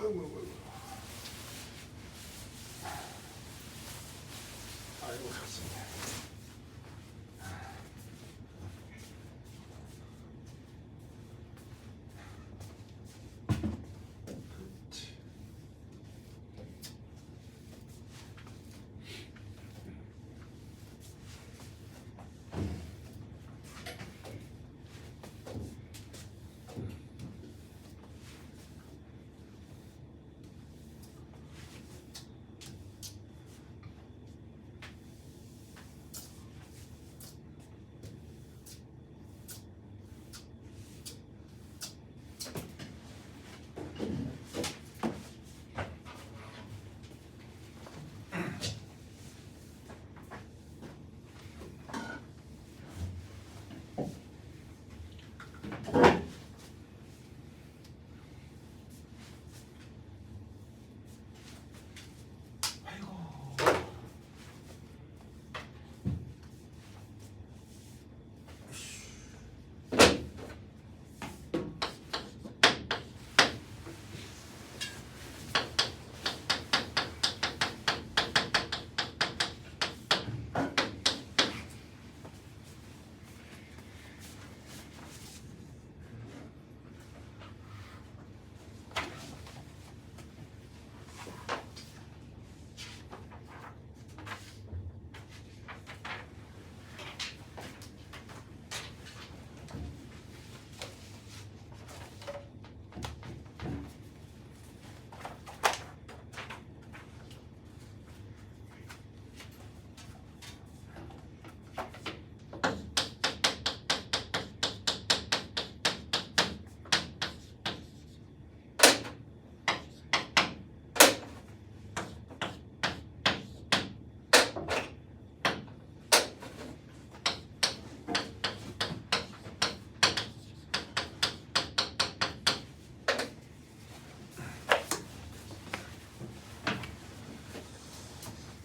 아이고. 아이고, 갔습니다.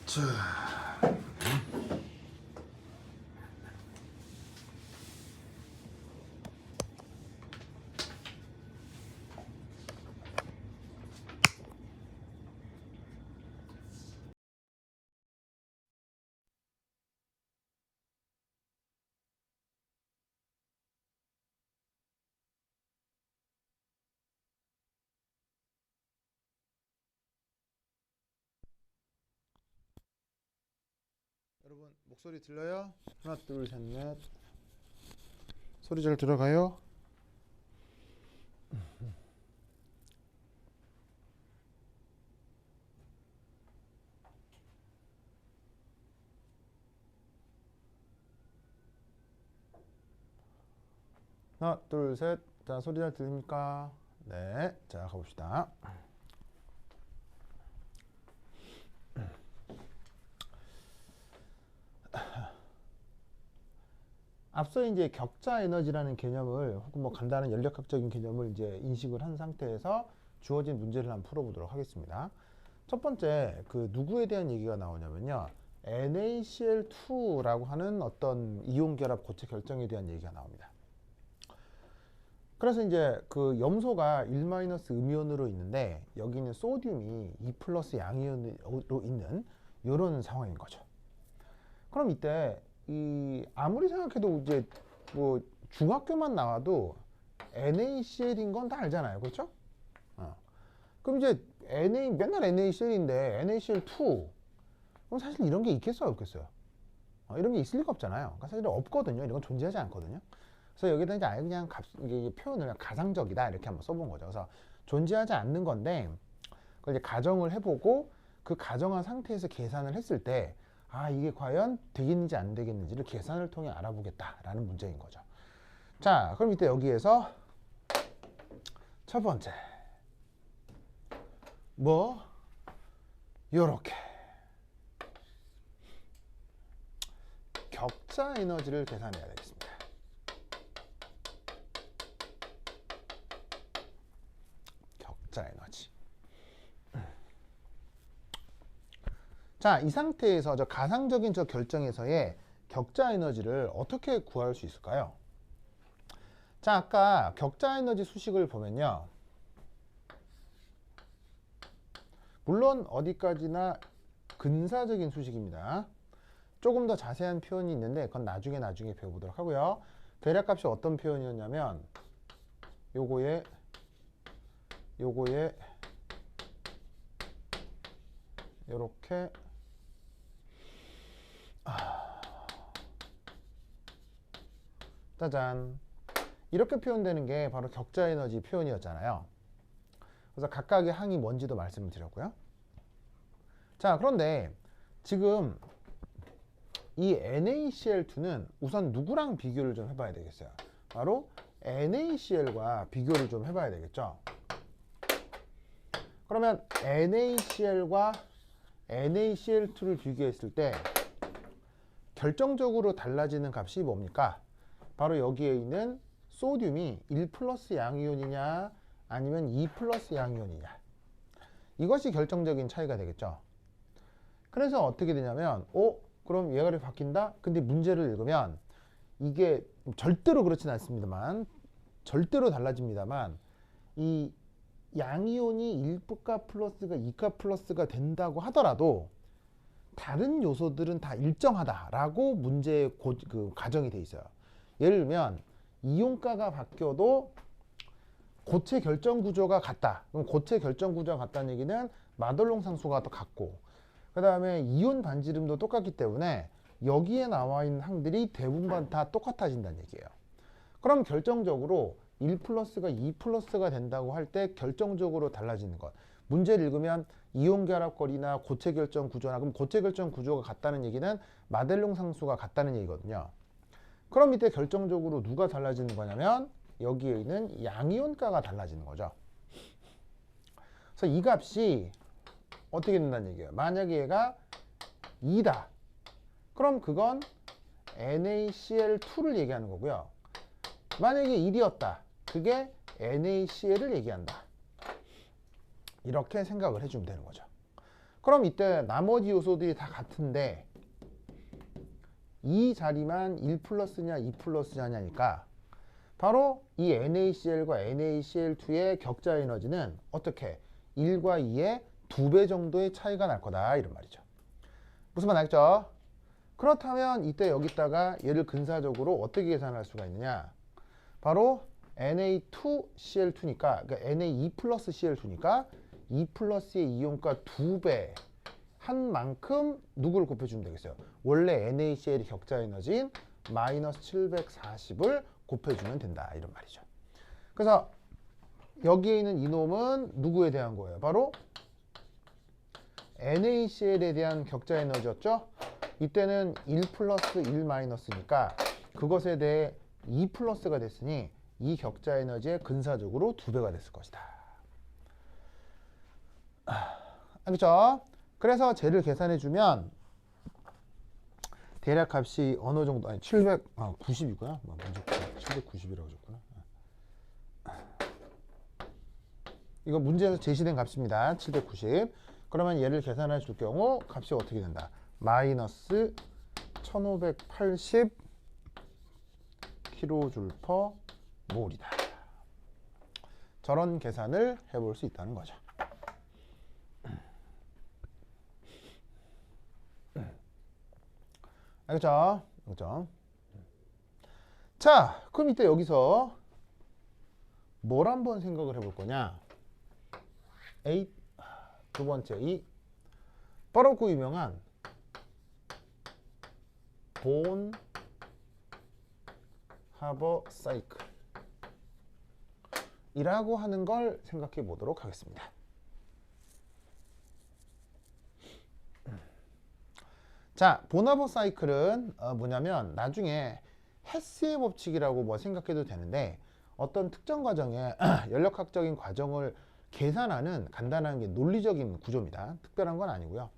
자, 여러분 목소리 들려요? 하나, 둘, 셋, 넷. 소리 잘 들어가요? 하나, 둘, 셋. 자, 소리 잘 들립니까? 네. 자, 가봅시다. 앞서 이제 격자 에너지라는 개념을 혹은 뭐 간단한 연력학적인 개념을 이제 인식을 한 상태에서 주어진 문제를 한번 풀어보도록 하겠습니다. 첫 번째, 그 누구에 대한 얘기가 나오냐면요. NaCl2라고 하는 어떤 이온 결합 고체 결정에 대한 얘기가 나옵니다. 그래서 이제 그 염소가 1- 음이온으로 있는데 여기 있는 소듐이 2+ 양이온으로 있는 이런 상황인 거죠. 그럼 이때 이 아무리 생각해도 이제 뭐 중학교만 나와도 NaCl인 건 다 알잖아요, 그렇죠? 그럼 이제 맨날 NaCl인데 NaCl2 그럼 사실 이런 게 있겠어요, 없겠어요? 이런 게 있을 리가 없잖아요. 그러니까 사실 없거든요. 이런 건 존재하지 않거든요. 그래서 여기다 이제 아예 그냥 이게 표현을 가상적이다 이렇게 한번 써본 거죠. 그래서 존재하지 않는 건데 그걸 이제 가정을 해보고 그 가정한 상태에서 계산을 했을 때 아, 이게 과연 되겠는지 안 되겠는지를 계산을 통해 알아보겠다라는 문제인 거죠. 자, 그럼 이때 여기에서 첫 번째 뭐 요렇게 격자 에너지를 계산해야 되겠습니다. 격자 에너지. 자, 이 상태에서 저 가상적인 저 결정에서의 격자 에너지를 어떻게 구할 수 있을까요? 자, 아까 격자 에너지 수식을 보면요. 물론 어디까지나 근사적인 수식입니다. 조금 더 자세한 표현이 있는데 그건 나중에 배워보도록 하고요. 대략값이 어떤 표현이었냐면 요거에 요렇게 짜잔 이렇게 표현되는 게 바로 격자 에너지 표현이었잖아요. 그래서 각각의 항이 뭔지도 말씀을 드렸고요. 자, 그런데 지금 이 NaCl2는 우선 누구랑 비교를 좀 해봐야 되겠어요. 바로 NaCl과 비교를 좀 해봐야 되겠죠. 그러면 NaCl과 NaCl2를 비교했을 때 결정적으로 달라지는 값이 뭡니까? 바로 여기에 있는 소듐이 1 플러스 양이온이냐 아니면 2 플러스 양이온이냐, 이것이 결정적인 차이가 되겠죠. 그래서 어떻게 되냐면 그럼 얘가 이렇게 바뀐다? 근데 문제를 읽으면 이게 절대로 그렇진 않습니다만, 절대로 달라집니다만, 이 양이온이 1가 플러스가 2가 플러스가 된다고 하더라도 다른 요소들은 다 일정하다라고 문제의 그 가정이 돼 있어요. 예를 들면 이온가가 바뀌어도 고체 결정 구조가 같다. 그럼 고체 결정 구조가 같다는 얘기는 마들롱 상수가 또 같고, 그 다음에 이온 반지름도 똑같기 때문에 여기에 나와 있는 항들이 대부분 다 똑같아진다는 얘기예요. 그럼 결정적으로 1 플러스가 2 플러스가 된다고 할 때 결정적으로 달라지는 것. 문제를 읽으면 이온 결합거리나 고체 결정 구조나, 그럼 고체 결정 구조가 같다는 얘기는 마델롱 상수가 같다는 얘기거든요. 그럼 이때 결정적으로 누가 달라지는 거냐면 여기에 있는 양이온가가 달라지는 거죠. 그래서 이 값이 어떻게 된다는 얘기예요. 만약에 얘가 2다. 그럼 그건 NaCl2를 얘기하는 거고요. 만약에 1이었다. 그게 NaCl을 얘기한다. 이렇게 생각을 해주면 되는 거죠. 그럼 이때 나머지 요소들이 다 같은데 이 자리만 1 플러스냐 2 플러스냐니까 바로 이 NaCl과 NaCl2의 격자 에너지는 어떻게 1과 2의 2배 정도의 차이가 날 거다, 이런 말이죠. 무슨 말 알겠죠? 그렇다면 이때 여기다가 얘를 근사적으로 어떻게 계산할 수가 있느냐, 바로 Na2Cl2니까, 그러니까 Na2 플러스 Cl2니까 2 플러스의 이온가 2배 한 만큼 누구를 곱해주면 되겠어요. 원래 NaCl의 격자 에너지인 마이너스 740을 곱해주면 된다, 이런 말이죠. 그래서 여기에 있는 이놈은 누구에 대한 거예요? 바로 NaCl에 대한 격자 에너지였죠. 이때는 1 플러스 1 마이너스니까 그것에 대해 2 플러스가 됐으니 이 격자 에너지의 근사적으로 2배가 됐을 것이다. 알겠죠? 그래서 쟤를 계산해주면 대략 값이 어느 정도, 아니 790이고요. 먼저 790이라고 줬구나. 이거 문제에서 제시된 값입니다. 790. 그러면 얘를 계산해 줄 경우 값이 어떻게 된다? 마이너스 1580 kJ/몰이다. 저런 계산을 해볼 수 있다는 거죠. 알겠죠? 알겠죠? 자, 그럼 이때 여기서 뭘 한번 생각을 해볼 거냐? 두 번째, 바로 그 유명한 본 하버 사이클 이라고 하는 걸 생각해 보도록 하겠습니다. 자, 본하버 사이클은 뭐냐면 나중에 헤스의 법칙이라고 뭐 생각해도 되는데, 어떤 특정 과정에 연력학적인 과정을 계산하는 간단한 게 논리적인 구조입니다. 특별한 건 아니고요.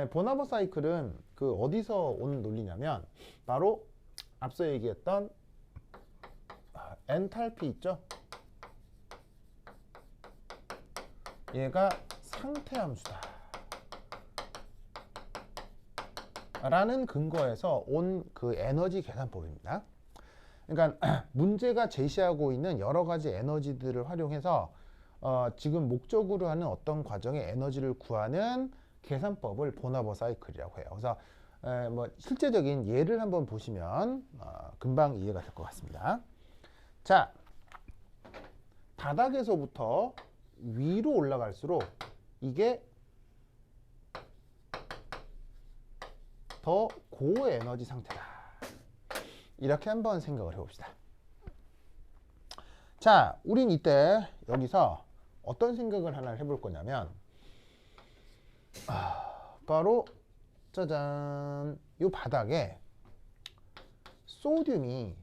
본하버 사이클은 그 어디서 온 논리냐면 바로 앞서 얘기했던 엔탈피 있죠? 얘가 상태 함수다 라는 근거에서 온 그 에너지 계산법입니다. 그러니까 문제가 제시하고 있는 여러 가지 에너지들을 활용해서 지금 목적으로 하는 어떤 과정의 에너지를 구하는 계산법을 보나버 사이클이라고 해요. 그래서 뭐 실제적인 예를 한번 보시면 금방 이해가 될 것 같습니다. 자, 바닥에서부터 위로 올라갈수록 이게 더 고에너지 상태다. 이렇게 한번 생각을 해봅시다. 자, 우린 이때 여기서 어떤 생각을 하나 해볼 거냐면 바로 짜잔, 이 바닥에 소듐이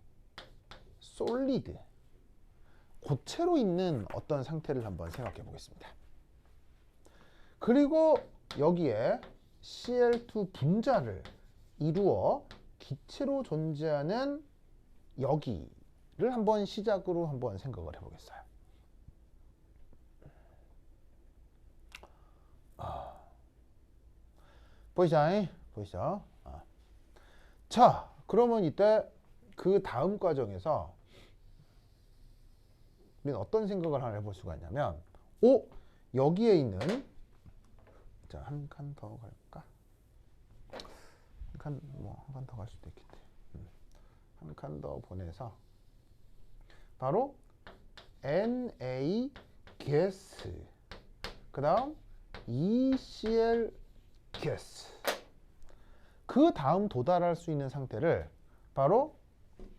솔리드, 고체로 있는 어떤 상태를 한번 생각해 보겠습니다. 그리고 여기에 Cl2 분자를 이루어 기체로 존재하는 여기를 한번 시작으로 한번 생각을 해보겠어요. 보이죠? 자, 그러면 이때 그 다음 과정에서 우리는 어떤 생각을 하나 해볼 수가 있냐면, 여기에 있는, 자, 한 칸 더 갈까? 한 칸 더 갈 수도 있겠지. 한 칸 더 보내서 바로 Na 가스, 그 다음 ECl 가스, 그 다음 도달할 수 있는 상태를 바로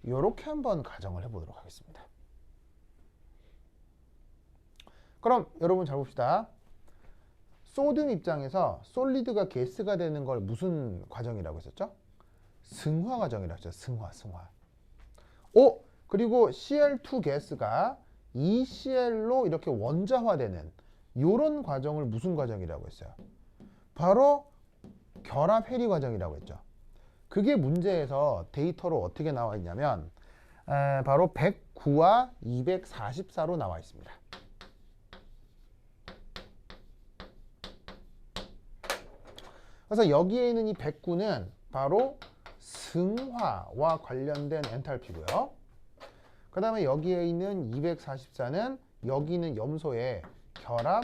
이렇게 한번 가정을 해보도록 하겠습니다. 그럼 여러분 잘 봅시다. 소듐 입장에서 솔리드가 가스가 되는 걸 무슨 과정이라고 했었죠? 승화 과정이라고 했죠. 승화. 그리고 Cl2 가스가 ECl로 이렇게 원자화되는 이런 과정을 무슨 과정이라고 했어요? 바로 결합 해리 과정이라고 했죠. 그게 문제에서 데이터로 어떻게 나와 있냐면 바로 109와 244로 나와 있습니다. 그래서 여기에 있는 이 109는 바로 승화와 관련된 엔탈피고요. 그 다음에 여기에 있는 244는 여기 있는 염소의 결합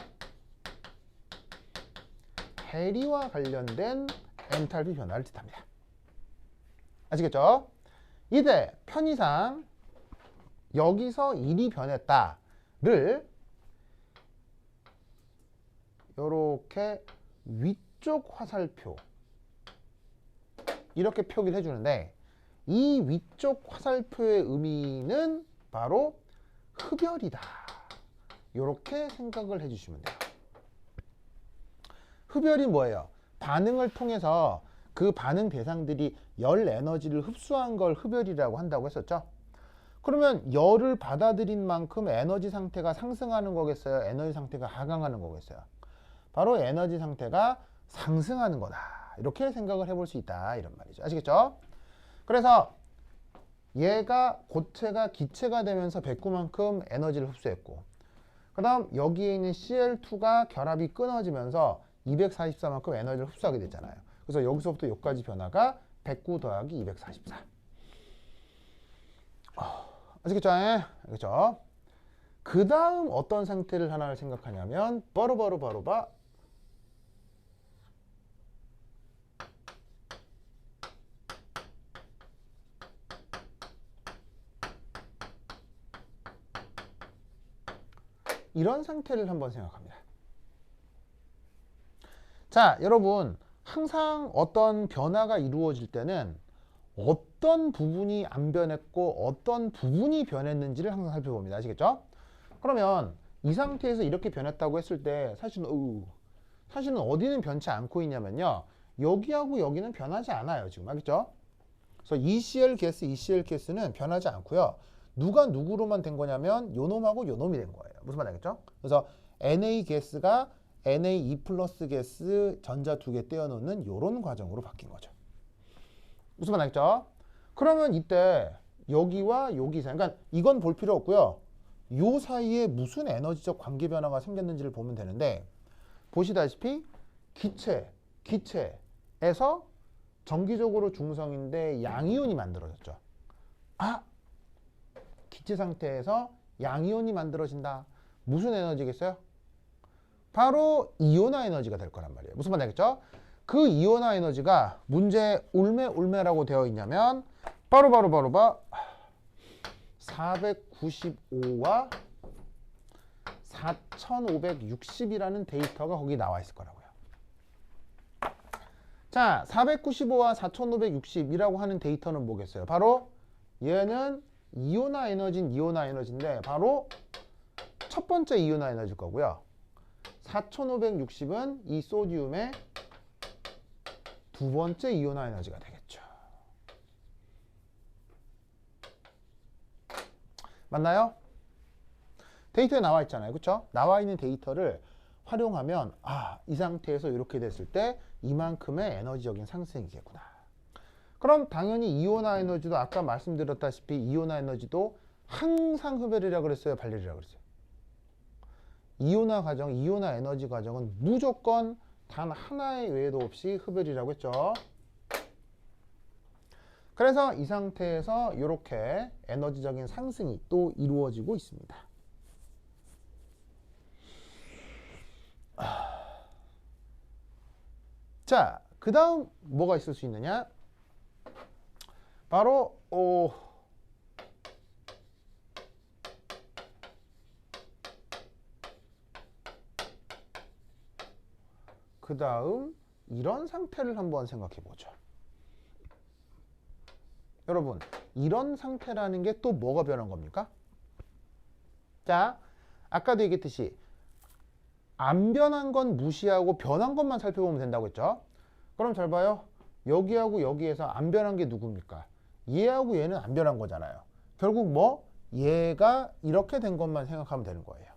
해리와 관련된 엔탈피 변화를 뜻합니다. 아시겠죠? 이때 편의상 여기서 1이 변했다를 이렇게 위쪽 화살표 이렇게 표기를 해주는데, 이 위쪽 화살표의 의미는 바로 흡열이다. 이렇게 생각을 해주시면 돼요. 흡열이 뭐예요? 반응을 통해서 그 반응 대상들이 열 에너지를 흡수한 걸 흡열이라고 한다고 했었죠. 그러면 열을 받아들인 만큼 에너지 상태가 상승하는 거겠어요? 에너지 상태가 하강하는 거겠어요? 바로 에너지 상태가 상승하는 거다. 이렇게 생각을 해볼 수 있다. 이런 말이죠. 아시겠죠? 그래서 얘가 고체가 기체가 되면서 109만큼 에너지를 흡수했고, 그 다음 여기에 있는 Cl2가 결합이 끊어지면서 244만큼 에너지를 흡수하게 됐잖아요. 그래서 여기서부터 여기까지 변화가 109 더하기 244. 아시겠죠? 알겠죠? 그 다음 어떤 상태를 하나를 생각하냐면 바로 이런 상태를 한번 생각합니다. 자, 여러분, 항상 어떤 변화가 이루어질 때는 어떤 부분이 안 변했고 어떤 부분이 변했는지를 항상 살펴봅니다. 아시겠죠? 그러면 이 상태에서 이렇게 변했다고 했을 때 사실은 어디는 변치 않고 있냐면요, 여기하고 여기는 변하지 않아요. 지금 알겠죠? 그래서 ECl 가스는 변하지 않고요. 누가 누구로만 된 거냐면 요놈하고 요놈이 된 거예요. 무슨 말 알겠죠? 그래서 Na 가스가 Na2 플러스 가스 전자 2개 떼어놓는 이런 과정으로 바뀐 거죠. 무슨 말 알겠죠? 그러면 이때 여기와 여기 사이, 그러니까 이건 볼 필요 없고요. 요 사이에 무슨 에너지적 관계 변화가 생겼는지를 보면 되는데, 보시다시피 기체에서 정기적으로 중성인데 양이온이 만들어졌죠. 기체 상태에서 양이온이 만들어진다. 무슨 에너지겠어요? 바로 이온화 에너지가 될 거란 말이에요. 무슨 말인지 알겠죠? 그 이온화 에너지가 문제 울매라고 되어 있냐면 바로 495와 4560이라는 데이터가 거기 나와 있을 거라고요. 자, 495와 4560이라고 하는 데이터는 뭐겠어요? 바로 얘는 이온화 에너지인데 바로 첫 번째 이온화 에너지일 거고요. 4560은 이 소디움의 두 번째 이온화 에너지가 되겠죠. 맞나요? 데이터에 나와 있잖아요. 그렇죠? 나와 있는 데이터를 활용하면 이 상태에서 이렇게 됐을 때 이만큼의 에너지적인 상승이겠구나. 그럼 당연히 이온화 에너지도 아까 말씀드렸다시피 이온화 에너지도 항상 흡열이라고 그랬어요? 발열이라고 그랬어요? 이온화 과정, 이온화 에너지 과정은 무조건 단 하나의 외에도 없이 흡열이라고 했죠. 그래서 이 상태에서 이렇게 에너지적인 상승이 또 이루어지고 있습니다. 자, 그 다음 뭐가 있을 수 있느냐? 바로 그 다음 이런 상태를 한번 생각해 보죠. 여러분, 이런 상태라는 게 또 뭐가 변한 겁니까? 자, 아까도 얘기했듯이 안 변한 건 무시하고 변한 것만 살펴보면 된다고 했죠. 그럼 잘 봐요. 여기하고 여기에서 안 변한 게 누굽니까? 얘하고 얘는 안 변한 거잖아요. 결국 뭐? 얘가 이렇게 된 것만 생각하면 되는 거예요.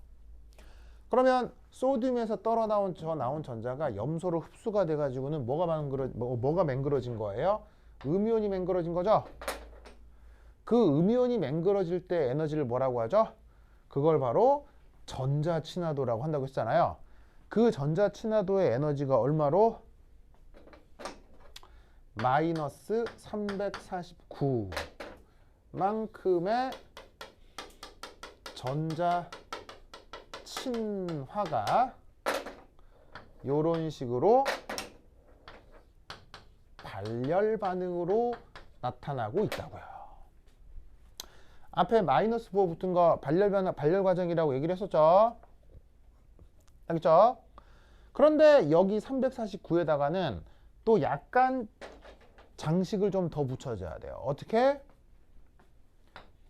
그러면 소듐에서 나온 전자가 염소로 흡수가 돼가지고는 뭐가 맹그러진 거예요? 음이온이 맹그러진 거죠? 그 음이온이 맹그러질 때 에너지를 뭐라고 하죠? 그걸 바로 전자 친화도라고 한다고 했잖아요. 그 전자 친화도의 에너지가 얼마로? 마이너스 349만큼의 전자 친화가 이런 식으로 발열 반응으로 나타나고 있다고요. 앞에 마이너스 4 붙은 거 발열 과정이라고 얘기를 했었죠. 알겠죠? 그런데 여기 349에다가는 또 약간 장식을 좀 더 붙여줘야 돼요. 어떻게?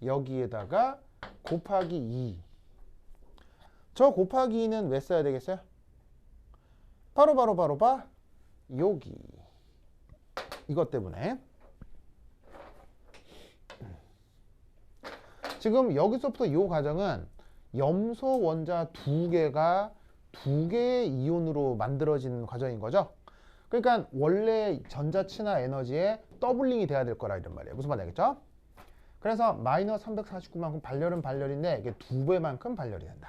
여기에다가 곱하기 2. 저 곱하기 2는 왜 써야 되겠어요? 바로 여기. 이것 때문에. 지금 여기서부터 이 과정은 염소 원자 두 개가 두 개의 이온으로 만들어진 과정인 거죠. 그러니까 원래 전자 친화 에너지의 더블링이 돼야 될 거라 이런 말이에요. 무슨 말인지 알겠죠? 그래서 마이너스 349만큼 발열은 발열인데 이게 2배만큼 발열이 된다.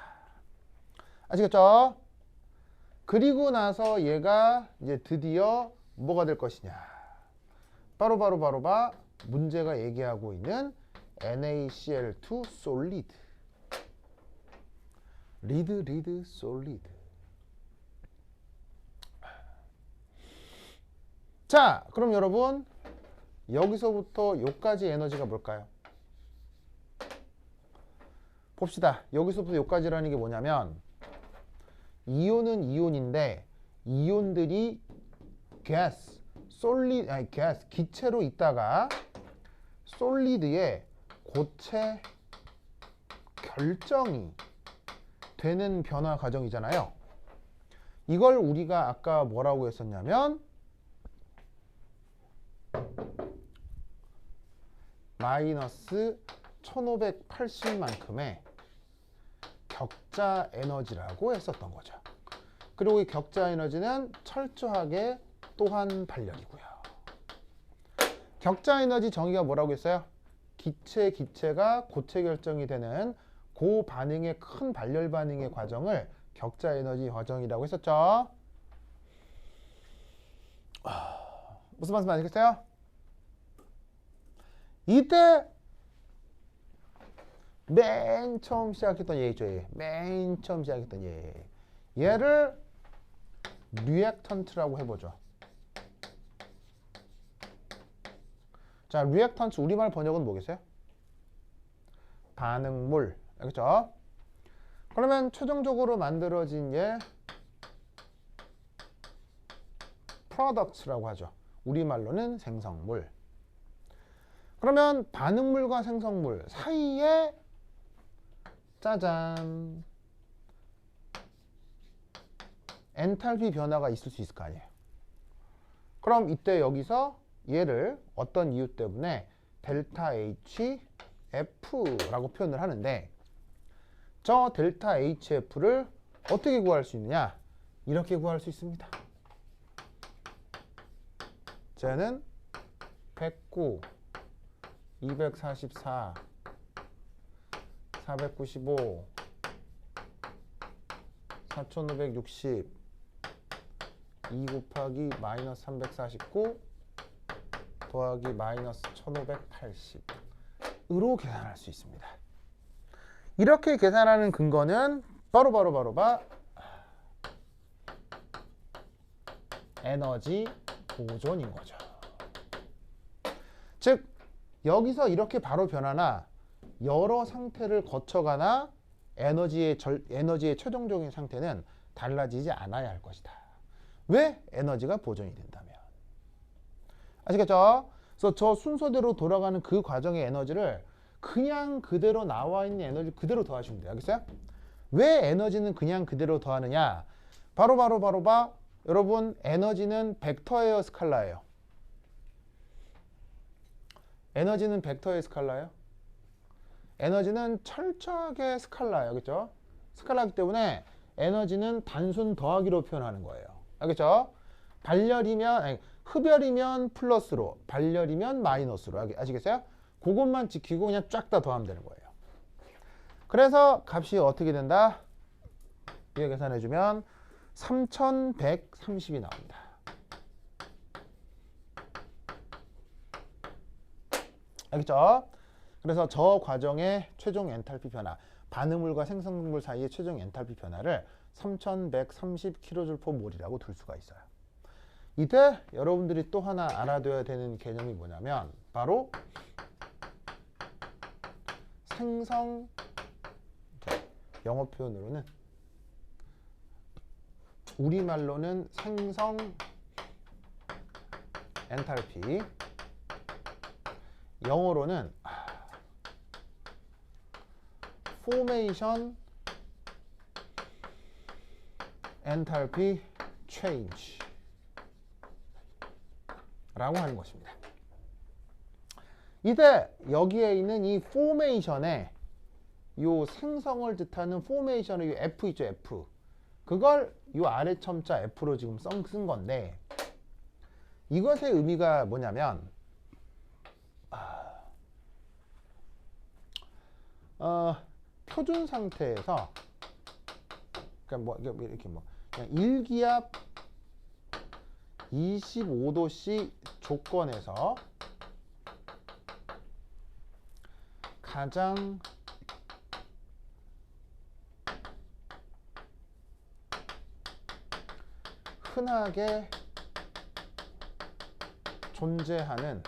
아시겠죠? 그리고 나서 얘가 이제 드디어 뭐가 될 것이냐. 바로 문제가 얘기하고 있는 NaCl2 솔리드. 리드 솔리드. 자, 그럼 여러분 여기서부터 여기까지 에너지가 뭘까요? 봅시다. 여기서부터 여기까지라는 게 뭐냐면 이온은 이온인데 이온들이 기체로 있다가 솔리드에 고체 결정이 되는 변화 과정이잖아요. 이걸 우리가 아까 뭐라고 했었냐면 마이너스 1580만큼의 격자 에너지라고 했었던 거죠. 그리고 이 격자 에너지는 철저하게 또한 발열이고요. 격자 에너지 정의가 뭐라고 했어요? 기체가 고체 결정이 되는 그 반응의 큰 발열 반응의 과정을 격자 에너지 과정이라고 했었죠. 무슨 말씀 아시겠어요? 이때 맨 처음 시작했던 얘 있죠. 얘. 맨 처음 시작했던 얘. 얘를 리액턴트라고 해보죠. 자, 리액턴트 우리말 번역은 뭐겠어요? 반응물. 알겠죠? 그러면 최종적으로 만들어진 얘 products라고 하죠. 우리말로는 생성물. 그러면 반응물과 생성물 사이에 짜잔 엔탈피 변화가 있을 수 있을 거 아니에요. 그럼 이때 여기서 얘를 어떤 이유 때문에 델타 HF라고 표현을 하는데 저 델타 HF를 어떻게 구할 수 있느냐? 이렇게 구할 수 있습니다. 쟤는 109, 244, 495, 4560, 2 곱하기 마이너스 349 더하기 마이너스 1580으로 계산할 수 있습니다. 이렇게 계산하는 근거는 바로 에너지 보존인 거죠. 즉 여기서 이렇게 바로 변하나 여러 상태를 거쳐가나 에너지의 최종적인 상태는 달라지지 않아야 할 것이다. 왜? 에너지가 보존이 된다면. 아시겠죠? 그래서 저 순서대로 돌아가는 그 과정의 에너지를 그냥 그대로 나와 있는 에너지 그대로 더하시면 돼요. 알겠어요? 왜 에너지는 그냥 그대로 더하느냐? 바로 여러분 에너지는 벡터예요, 스칼라예요? 에너지는 벡터의 스칼라예요? 에너지는 철저하게 스칼라예요. 알겠죠? 스칼라이기 때문에 에너지는 단순 더하기로 표현하는 거예요. 알겠죠? 흡열이면 플러스로, 발열이면 마이너스로. 아시겠어요? 그것만 지키고 그냥 쫙 다 더하면 되는 거예요. 그래서 값이 어떻게 된다? 이거 계산해주면 3130이 나옵니다. 알겠죠? 그래서 저 과정의 최종 엔탈피 변화, 반응물과 생성물 사이의 최종 엔탈피 변화를 3130kJmol이라고 둘 수가 있어요. 이때 여러분들이 또 하나 알아둬야 되는 개념이 뭐냐면 바로 생성, 영어 표현으로는 우리말로는 생성 엔탈피, 영어로는 formation enthalpy change 라고 하는 것입니다. 이때 여기에 있는 이 formation에 요 생성을 뜻하는 formation의 요 F 있죠, F. 그걸 요 아래 첨자 F로 지금 쓴 건데 이것의 의미가 뭐냐면 표준 상태에서 그러니까 이렇게 그냥 일기압 25도씨 조건에서 가장 흔하게 존재하는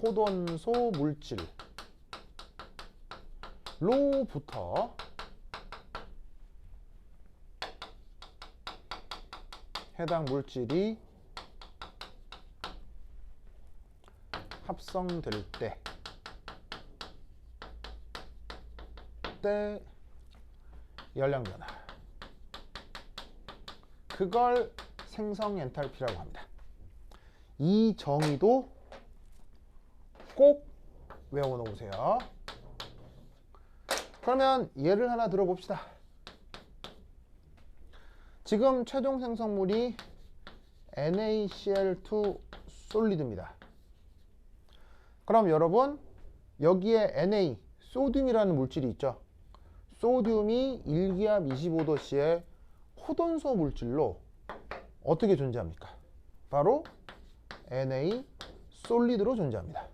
호돈소 물질로부터 해당 물질이 합성될 때 열량 변화, 그걸 생성 엔탈피라고 합니다. 이 정의도 꼭 외워놓으세요. 그러면 예를 하나 들어봅시다. 지금 최종 생성물이 NaCl2 솔리드입니다. 그럼 여러분 여기에 Na, 소듐이라는 물질이 있죠. 소듐이 일기압 25도씨의 호돈소 물질로 어떻게 존재합니까? 바로 Na 솔리드로 존재합니다.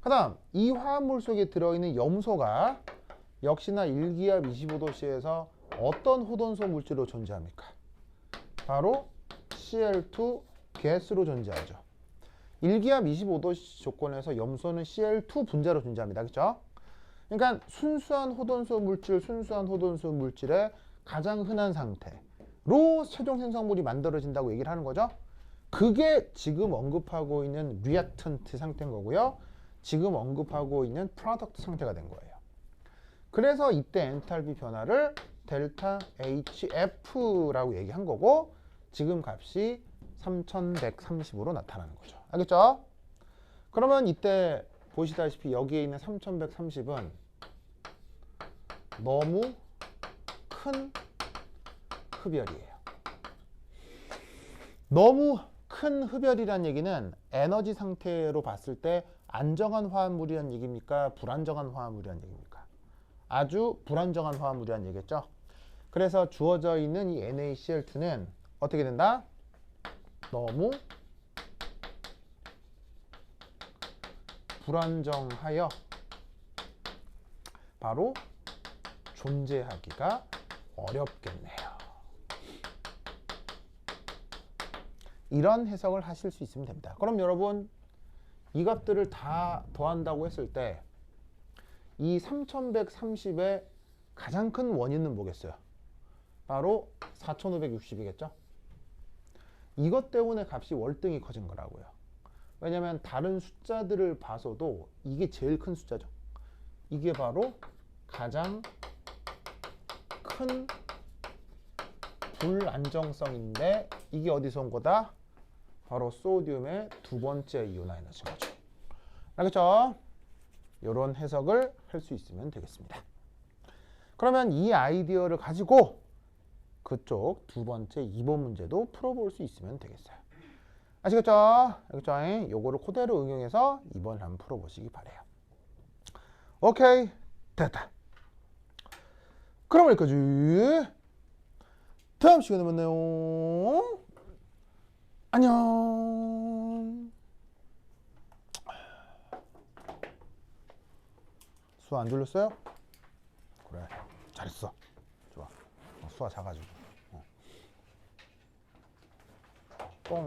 그 다음 이 화합물 속에 들어있는 염소가 역시나 일기압 25도씨에서 어떤 호돈소 물질로 존재합니까? 바로 Cl2 가스로 존재하죠. 일기압 25도씨 조건에서 염소는 Cl2 분자로 존재합니다. 그렇죠? 그러니까 순수한 호돈소 물질의 가장 흔한 상태로 최종 생성물이 만들어진다고 얘기를 하는 거죠. 그게 지금 언급하고 있는 리액턴트 상태인 거고요. 지금 언급하고 있는 프로덕트 상태가 된 거예요. 그래서 이때 엔탈피 변화를 델타 HF라고 얘기한 거고 지금 값이 3130으로 나타나는 거죠. 알겠죠? 그러면 이때 보시다시피 여기에 있는 3130은 너무 큰 흡열이에요. 너무 큰 흡열이란 얘기는 에너지 상태로 봤을 때 안정한 화합물이란 얘기입니까? 불안정한 화합물이란 얘기입니까? 아주 불안정한 화합물이란 얘기겠죠? 그래서 주어져 있는 이 NaCl2는 어떻게 된다? 너무 불안정하여 바로 존재하기가 어렵겠네요. 이런 해석을 하실 수 있으면 됩니다. 그럼 여러분 이 값들을 다 더한다고 했을 때 이 3130의 가장 큰 원인은 뭐겠어요? 바로 4560이겠죠? 이것 때문에 값이 월등히 커진 거라고요. 왜냐하면 다른 숫자들을 봐서도 이게 제일 큰 숫자죠. 이게 바로 가장 큰 불안정성인데 이게 어디서 온 거다? 바로 소듐의 두 번째 이온화 에너지인 거죠. 알겠죠? 이런 해석을 할 수 있으면 되겠습니다. 그러면 이 아이디어를 가지고 그쪽 두 번째 2번 문제도 풀어볼 수 있으면 되겠어요. 아시겠죠? 알겠죠? 요거를 그대로 응용해서 2번 한번 풀어보시기 바래요. 오케이, 됐다. 그럼 여기까지. 다음 시간에 만나요. 안녕. 수아 안 졸렸어요? 그래, 잘했어. 좋아. 수아 자가지고.